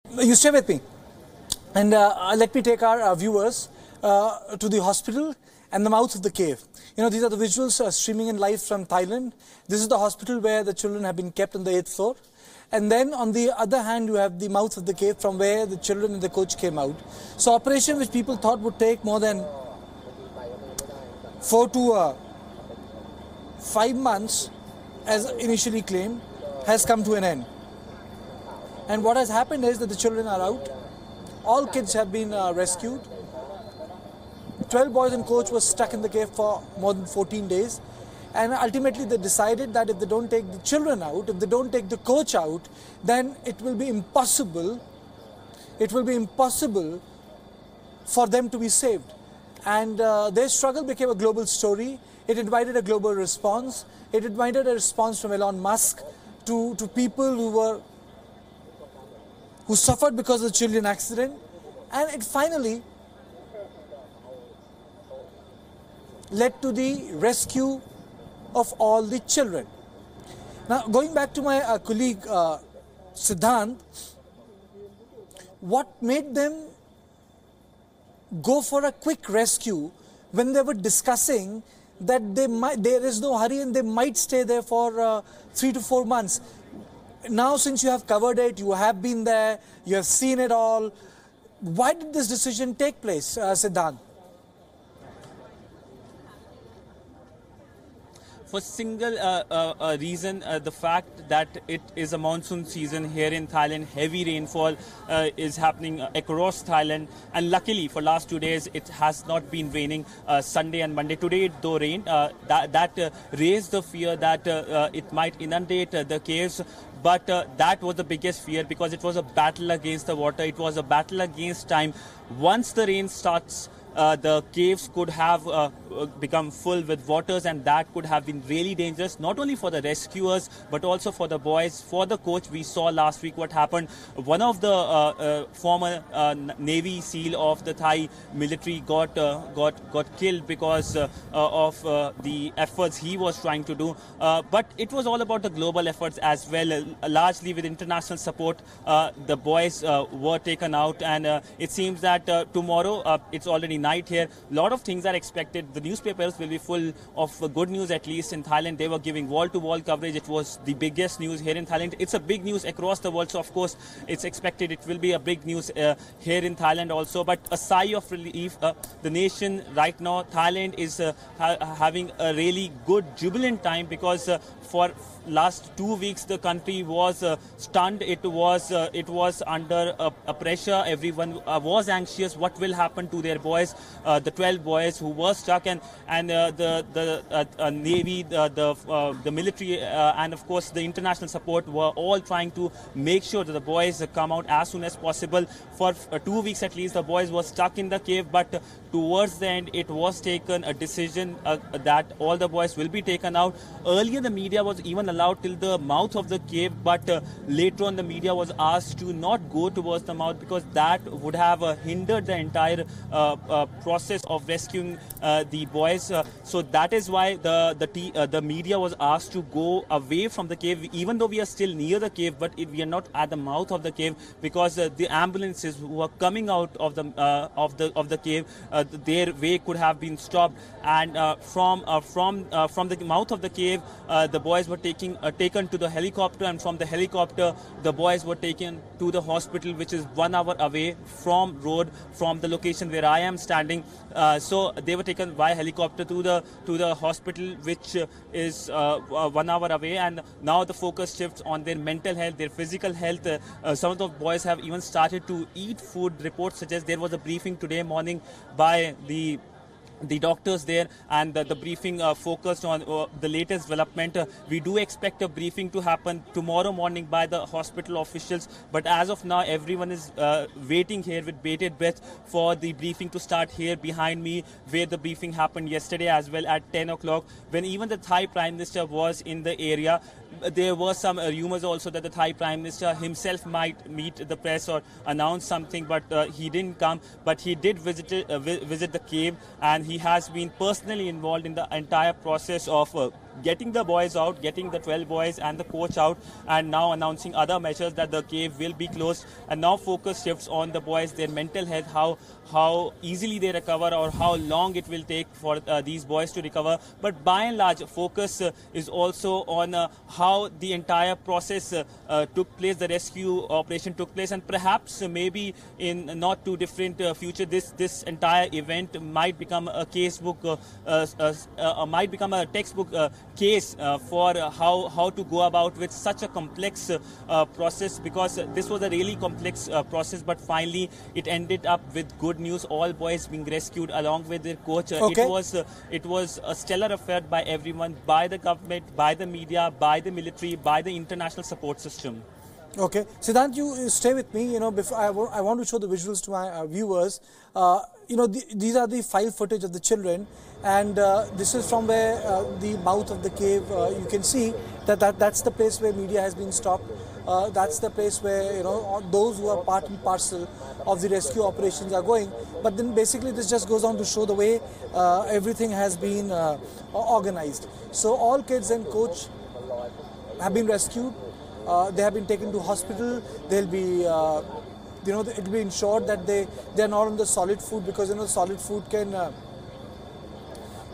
You stay with me, and let me take our viewers to the hospital and the mouth of the cave. You know, these are the visuals streaming in live from Thailand. This is the hospital where the children have been kept on the 8th floor. And then on the other hand, you have the mouth of the cave from where the children in the coach came out. So operation which people thought would take more than 4 to 5 months, as initially claimed, has come to an end. And what has happened is that the children are out. All kids have been rescued. 12 boys and coach were stuck in the cave for more than 14 days. And ultimately they decided that if they don't take the children out, if they don't take the coach out, then it will be impossible. It will be impossible for them to be saved. And their struggle became a global story. It invited a global response. It invited a response from Elon Musk to people who suffered because of the Chilean accident, and it finally led to the rescue of all the children. Now, going back to my colleague Siddhant, what made them go for a quick rescue when they were discussing that there is no hurry and they might stay there for 3 to 4 months? Now, since you have covered it, you have been there, you have seen it all, why did this decision take place, Siddhant? For single reason, the fact that it is a monsoon season here in Thailand, heavy rainfall is happening across Thailand, and luckily for last 2 days it has not been raining. Sunday and Monday, today it though rained, that raised the fear that it might inundate the caves. But that was the biggest fear, because it was a battle against the water. It was a battle against time. Once the rain starts, the caves could have become full with waters, and that could have been really dangerous, not only for the rescuers but also for the boys, for the coach. We saw last week what happened. One of the former Navy SEAL of the Thai military got killed because of the efforts he was trying to do. But it was all about the global efforts as well. Largely with international support, the boys were taken out, and it seems that tomorrow, it's already night here, a lot of things are expected. The newspapers will be full of good news, at least in Thailand. They were giving wall-to-wall coverage. It was the biggest news here in Thailand. It's a big news across the world, so of course it's expected it will be a big news here in Thailand also. But a sigh of relief, the nation right now, Thailand is having a really good jubilant time, because for last 2 weeks the country was stunned. It was under a pressure. Everyone was anxious. What will happen to their boys, the 12 boys who were stuck, and the Navy, the military, and of course the international support were all trying to make sure that the boys come out as soon as possible. For 2 weeks at least, the boys were stuck in the cave, but towards the end it was taken a decision that all the boys will be taken out. Earlier the media was even allowed till the mouth of the cave, but later on the media was asked to not go towards the mouth, because that would have hindered the entire process of rescuing the boys. So that is why the media was asked to go away from the cave, even though we are still near the cave, but we are not at the mouth of the cave, because the ambulances who are coming out of the cave, their way could have been stopped. And from the mouth of the cave, the boys were taken to the helicopter, and from the helicopter the boys were taken to the hospital, which is 1 hour away from the location where I am standing. So they were taken by helicopter to the hospital, which is 1 hour away, and now the focus shifts on their mental health, their physical health. Some of the boys have even started to eat food. Reports suggest there was a briefing today morning by the doctors there, and the briefing focused on the latest development. We do expect a briefing to happen tomorrow morning by the hospital officials, but as of now everyone is waiting here with bated breath for the briefing to start here behind me, where the briefing happened yesterday as well at 10 o'clock, when even the Thai Prime Minister was in the area. There were some rumors also that the Thai Prime Minister himself might meet the press or announce something, but he didn't come. But he did visit the cave, and he has been personally involved in the entire process of getting the boys out, getting the 12 boys and the coach out, and now announcing other measures that the cave will be closed. And now focus shifts on the boys, their mental health, how easily they recover or how long it will take for these boys to recover. But by and large, focus is also on how the entire process took place, the rescue operation took place, and perhaps maybe in not too different future, this entire event might become a might become a textbook case for how to go about with such a complex process, because this was a really complex process, but finally it ended up with good news, all boys being rescued along with their coach. Okay. It was a stellar affair by everyone, by the government, by the media, by the military, by the international support system. Okay, Siddhant, you stay with me. Before I want to show the visuals to my viewers. These are the file footage of the children, and this is from where the mouth of the cave. You can see that's the place where media has been stopped. That's the place where those who are part and parcel of the rescue operations are going. But then basically this just goes on to show the way everything has been organized. So all kids and coach have been rescued. They have been taken to hospital. They'll be, it will be ensured that they are not on the solid food, because solid food can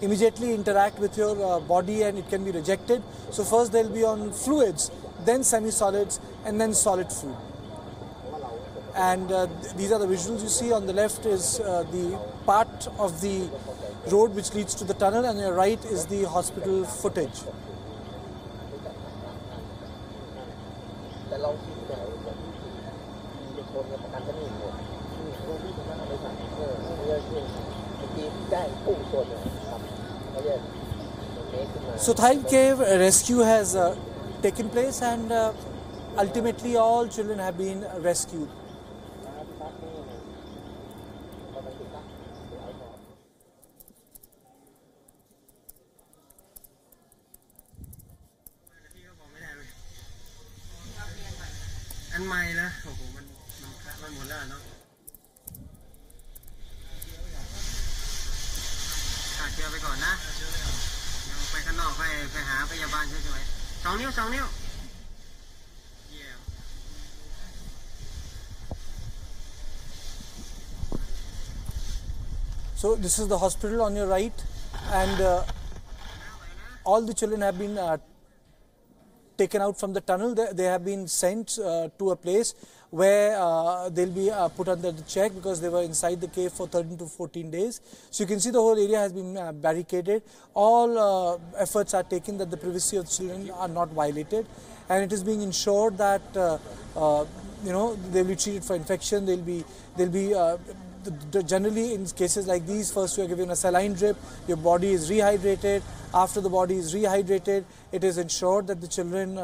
immediately interact with your body and it can be rejected. So first they'll be on fluids, then semi-solids, and then solid food. And these are the visuals you see. On the left is the part of the road which leads to the tunnel, and on your right is the hospital footage. So Thai cave rescue has taken place, and ultimately all children have been rescued. So this is the hospital on your right, and all the children have been taken out from the tunnel. They have been sent to a place where they'll be put under the check, because they were inside the cave for 13 to 14 days. So you can see the whole area has been barricaded. All efforts are taken that the privacy of children are not violated, and it is being ensured that they'll be treated for infection. They'll be generally in cases like these, first you are given a saline drip, your body is rehydrated. After the body is rehydrated, it is ensured that the children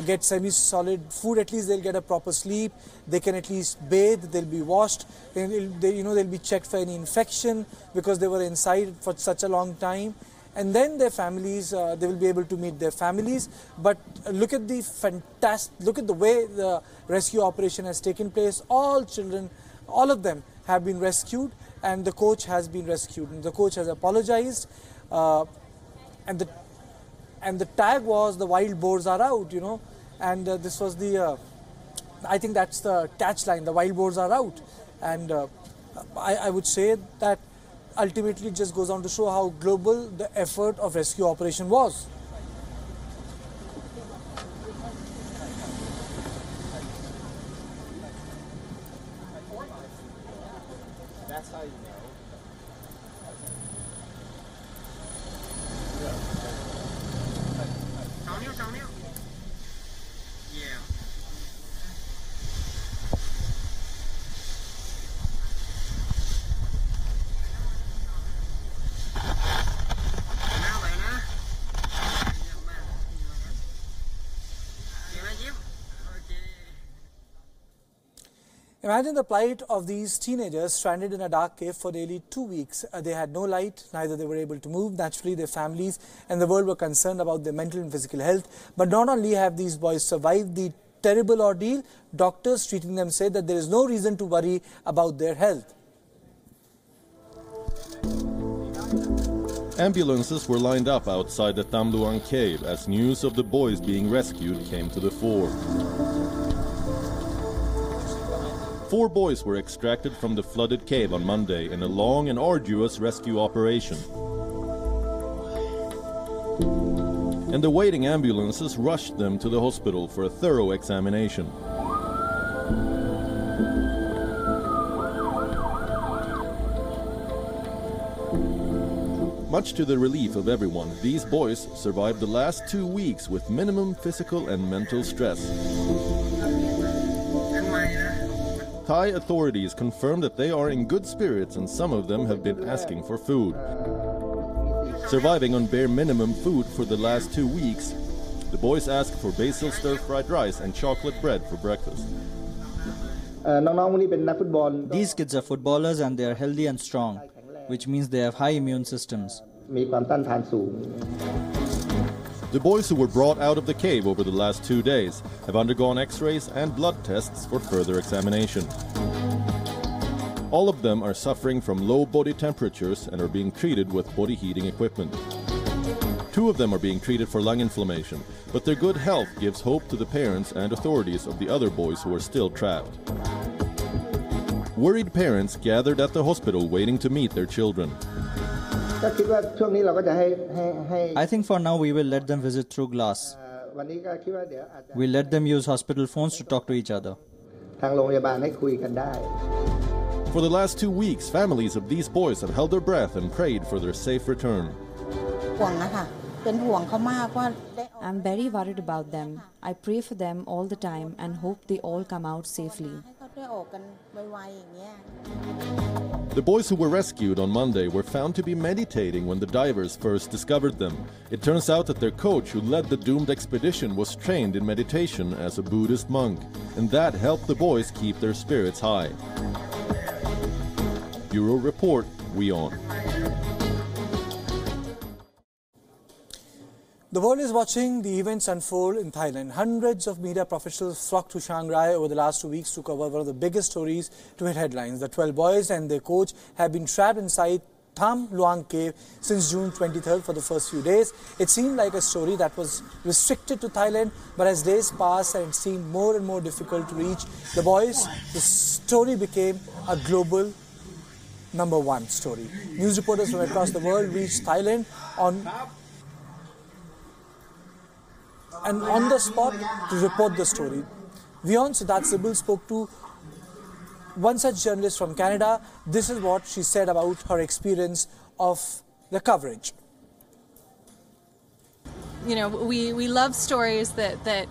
get semi-solid food. At least they'll get a proper sleep. They can at least bathe. They'll be washed. They'll be checked for any infection, because they were inside for such a long time. And then their families, they will be able to meet their families. But look at the way the rescue operation has taken place. All children, all of them have been rescued, and the coach has been rescued. And the coach has apologized, and the tag was "the wild boars are out," and this was the, I think that's the catch line, "the wild boars are out." And I would say that ultimately it just goes on to show how global the effort of rescue operation was. That's how you know. Yeah. Imagine the plight of these teenagers stranded in a dark cave for nearly 2 weeks. They had no light, neither they were able to move. Naturally, their families and the world were concerned about their mental and physical health. But not only have these boys survived the terrible ordeal, doctors treating them say that there is no reason to worry about their health. Ambulances were lined up outside the Tham Luang cave as news of the boys being rescued came to the fore. 4 boys were extracted from the flooded cave on Monday in a long and arduous rescue operation. And the waiting ambulances rushed them to the hospital for a thorough examination. Much to the relief of everyone, these boys survived the last 2 weeks with minimum physical and mental stress. Thai authorities confirmed that they are in good spirits and some of them have been asking for food. Surviving on bare minimum food for the last 2 weeks, the boys asked for basil stir-fried rice and chocolate bread for breakfast. These kids are footballers and they are healthy and strong, which means they have high immune systems. The boys who were brought out of the cave over the last 2 days have undergone x-rays and blood tests for further examination. All of them are suffering from low body temperatures and are being treated with body heating equipment. 2 of them are being treated for lung inflammation, but their good health gives hope to the parents and authorities of the other boys who are still trapped. Worried parents gathered at the hospital waiting to meet their children. I think for now we will let them visit through glass. We'll let them use hospital phones to talk to each other. For the last 2 weeks, families of these boys have held their breath and prayed for their safe return. I'm very worried about them. I pray for them all the time and hope they all come out safely. The boys who were rescued on Monday were found to be meditating when the divers first discovered them. It turns out that their coach who led the doomed expedition was trained in meditation as a Buddhist monk, and that helped the boys keep their spirits high. Bureau Report, WION. The world is watching the events unfold in Thailand. Hundreds of media professionals flocked to Chiang Rai over the last 2 weeks to cover one of the biggest stories to hit headlines. The 12 boys and their coach have been trapped inside Tham Luang cave since June 23rd for the first few days. It seemed like a story that was restricted to Thailand, but as days passed and it seemed more and more difficult to reach the boys, the story became a global #1 story. News reporters from across the world reached Thailand on the spot to report the story. WION Siddharth Sibbal spoke to one such journalist from Canada. This is what she said about her experience of the coverage. You know, we love stories that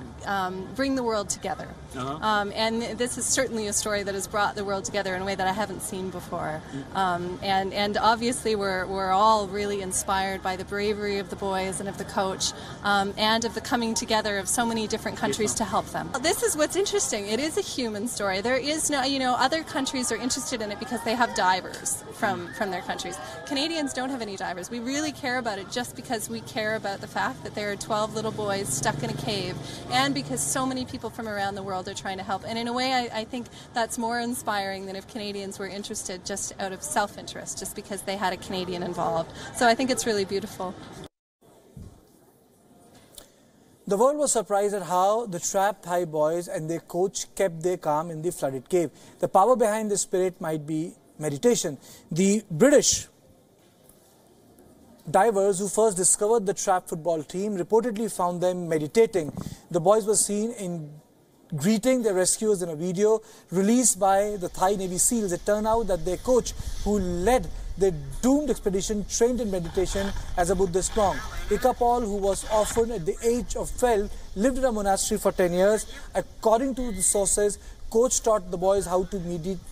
bring the world together. And this is certainly a story that has brought the world together in a way that I haven't seen before. And obviously we're all really inspired by the bravery of the boys and of the coach and of the coming together of so many different countries to help them. This is what's interesting. It is a human story. There is no, you know, other countries are interested in it because they have divers from their countries. Canadians don't have any divers. We really care about it just because we care about the fact that there are 12 little boys stuck in a cave, and because so many people from around the world are trying to help. And in a way, I think that's more inspiring than if Canadians were interested just out of self-interest, just because they had a Canadian involved. So I think it's really beautiful. The world was surprised at how the trapped Thai boys and their coach kept their calm in the flooded cave. The power behind this spirit might be meditation. The British divers who first discovered the trapped football team reportedly found them meditating. The boys were seen in greeting their rescuers in a video released by the Thai Navy SEALs. It turned out that their coach, who led the doomed expedition, trained in meditation as a Buddhist monk. Ikapol, who was orphaned at the age of 12, lived in a monastery for 10 years. According to the sources, coach taught the boys how to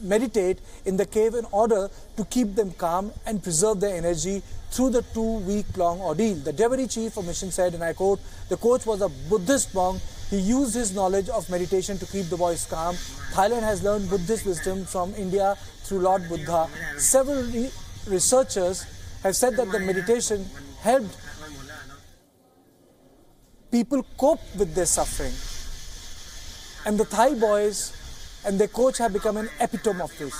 meditate in the cave in order to keep them calm and preserve their energy through the 2-week-long ordeal. The deputy chief of mission said, and I quote, "The coach was a Buddhist monk. He used his knowledge of meditation to keep the boys calm. Thailand has learned Buddhist wisdom from India through Lord Buddha." Several researchers have said that the meditation helped people cope with their suffering. And the Thai boys and their coach have become an epitome of this.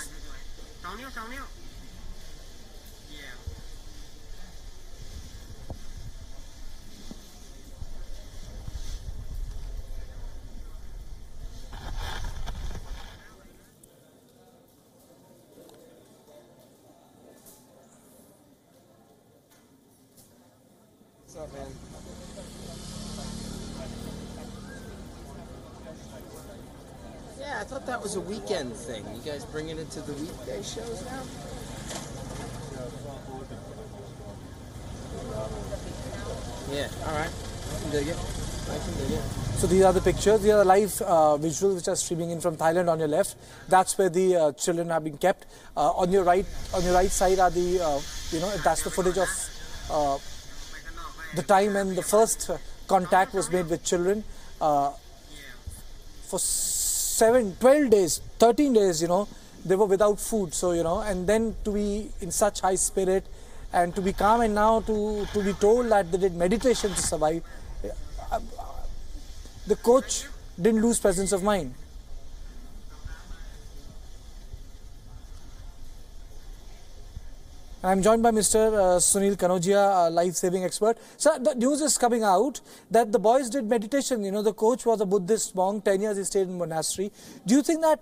What's up, man? Yeah, I thought that was a weekend thing. You guys bringing it to the weekday shows now? Yeah, all right. I can dig it. I can dig it. So these are the pictures. These are the live visuals which are streaming in from Thailand on your left. That's where the children are being kept. On your right side are the that's the footage of the time when the first contact was made with children. For 7, 12 days, 13 days, they were without food. So and then to be in such high spirit and to be calm, and now to be told that they did meditation to survive. The coach didn't lose presence of mind. I'm joined by Mr. Sunil Kanodia, a life-saving expert. So the news is coming out that the boys did meditation. The coach was a Buddhist monk. 10 years he stayed in monastery. Do you think that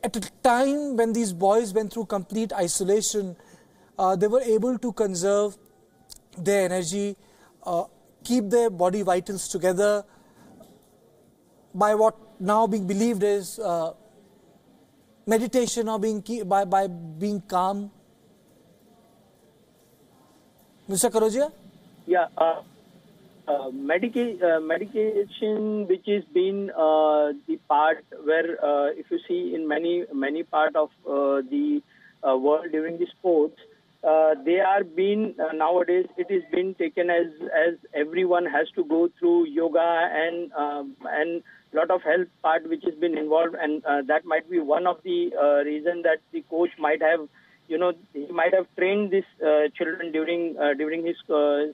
at a time when these boys went through complete isolation, they were able to conserve their energy, keep their body vitals together by what now being believed is meditation or by being calm? Mr. Kanodia? Yeah, medication which is been the part where if you see in many part of the world during the sports, they are being nowadays it is being taken as everyone has to go through yoga and lot of health part which has been involved, and that might be one of the reason that the coach might have he might have trained these children during his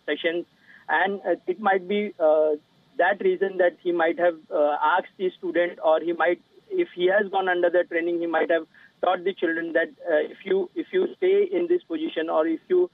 sessions, and it might be that reason that he might have asked the student, or he might, if he has gone under the training, he might have taught the children that if you stay in this position, or if you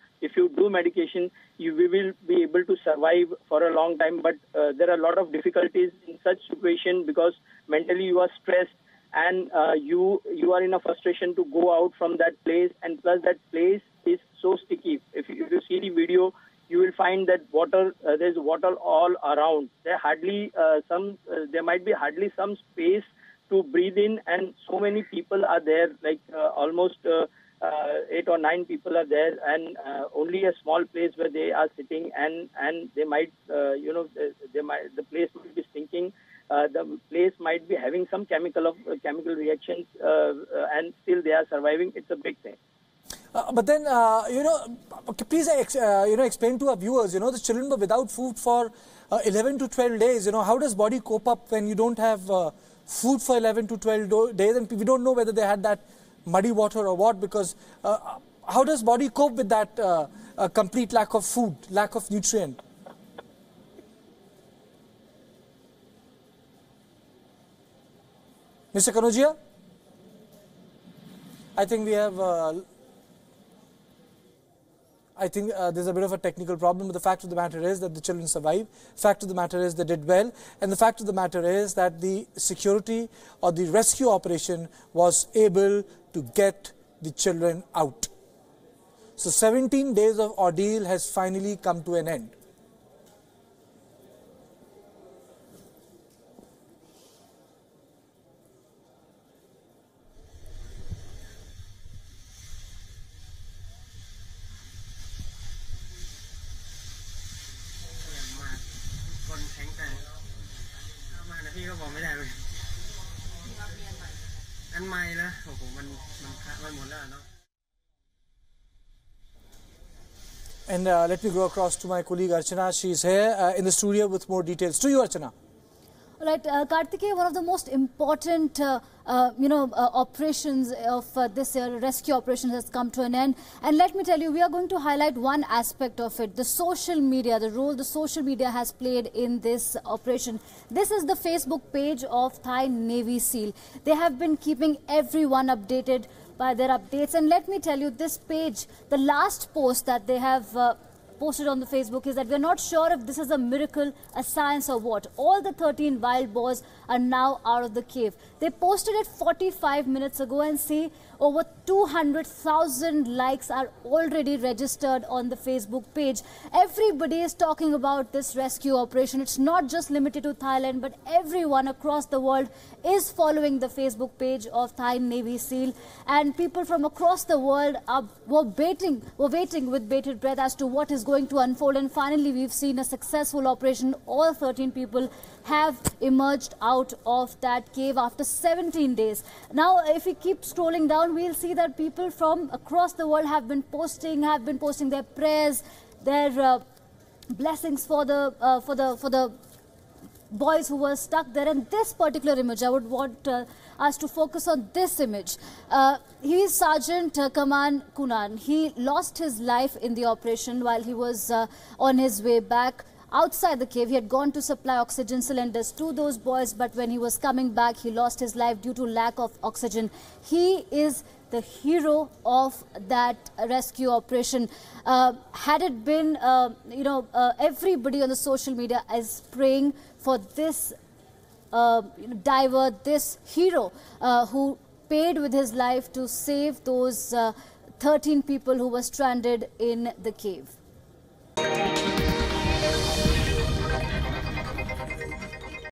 do medication, we will be able to survive for a long time. But there are a lot of difficulties in such situation because mentally you are stressed, and you are in a frustration to go out from that place, and plus that place is so sticky. If you see the video, you will find that water, there's water all around. There might be hardly some space to breathe in, and so many people are there, like almost 8 or 9 people are there, and only a small place where they are sitting, and they might the place might be stinking, the place might be having some chemical reactions, and still they are surviving. It's a big thing. But then, please, explain to our viewers, the children were without food for 11 to 12 days. How does body cope up when you don't have food for 11 to 12 days? And we don't know whether they had that muddy water or what, because how does body cope with that complete lack of food, lack of nutrient? Mr. Kanodia? I think we have... I think there's a bit of a technical problem, but the fact of the matter is that the children survived. Fact of the matter is they did well, and the fact of the matter is that the security or the rescue operation was able to get the children out. So 17 days of ordeal has finally come to an end. And let me go across to my colleague Archana. She's here in the studio with more details. To you, Archana. Right, Karthikeya, one of the most important, operations of this year, rescue operations, has come to an end. And let me tell you, we are going to highlight one aspect of it, the social media, the role the social media has played in this operation. This is the Facebook page of Thai Navy SEAL. They have been keeping everyone updated by their updates. And let me tell you, this page, the last post that they have posted on the Facebook is that we're not sure if this is a miracle, a science or what. All the 13 wild boars are now out of the cave. They posted it 45 minutes ago and see over 200,000 likes are already registered on the Facebook page. Everybody is talking about this rescue operation. It's not just limited to Thailand, but everyone across the world is following the Facebook page of Thai Navy SEAL, and people from across the world were waiting with bated breath as to what is going to unfold. And finally, we've seen a successful operation. All 13 people have emerged out of that cave after 17 days. Now, if we keep scrolling down, we'll see that people from across the world have been posting their prayers, their blessings for the boys who were stuck there. And this particular image, I would want us to focus on this image. He is Sergeant Kaman Kunan. He lost his life in the operation while he was on his way back outside the cave. He had gone to supply oxygen cylinders to those boys, but when he was coming back, he lost his life due to lack of oxygen. He is the hero of that rescue operation. Had it been, everybody on the social media is praying for this diver, this hero who paid with his life to save those 13 people who were stranded in the cave.